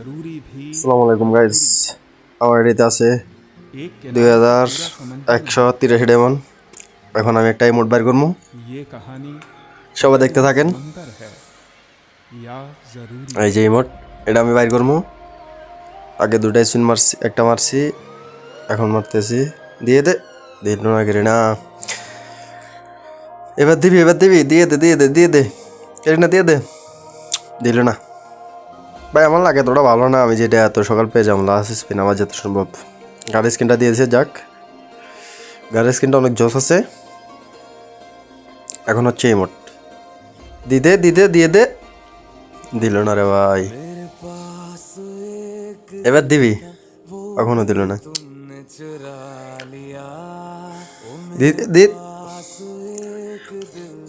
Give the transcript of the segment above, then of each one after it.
আসসালামু আলাইকুম গাইস, আমার এটিতে আছে 2183 ডায়মন্ড। এখন আমি একটা ইমোট বাইর করবো, সবাই দেখতে থাকেন। এই যে ইমোট, এটা আমি বাইর করবো। আগে দুটাই সুইন মারছি, একটা মারছি, এখন মারতেছি। দিয়ে দে, দিল না গেলে না। এবার দিবি, দিয়ে দে, না দিয়ে দে, দিল না। ভাই আমার লাগে তোটা ভালো না, আমি যেটা এত সকাল পেয়ে যাবো লাস্ট স্পিন আমার যত সম্ভব। গাড়ির স্কিনটা দিয়েছে, যাক গাড়ির স্কিনটা অনেক জোস আছে। এখন হচ্ছে ইমোট, দিয়ে দে, দিল না রে ভাই। এবার দিবি, এখনো দিল না।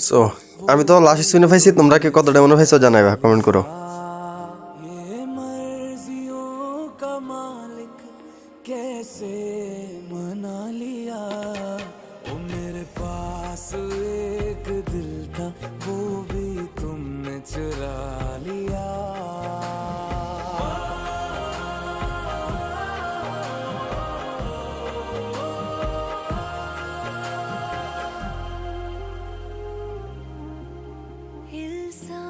সো আমি তো লাস্ট স্পিনে পাইছি, তোমরা কি কত ডায়মন্ড পাইছো জানাইবা, কমেন্ট করো। कैसे मना लिया वो मेरे पास एक दिल था वो भी तुमने चुरा लिया हिल सा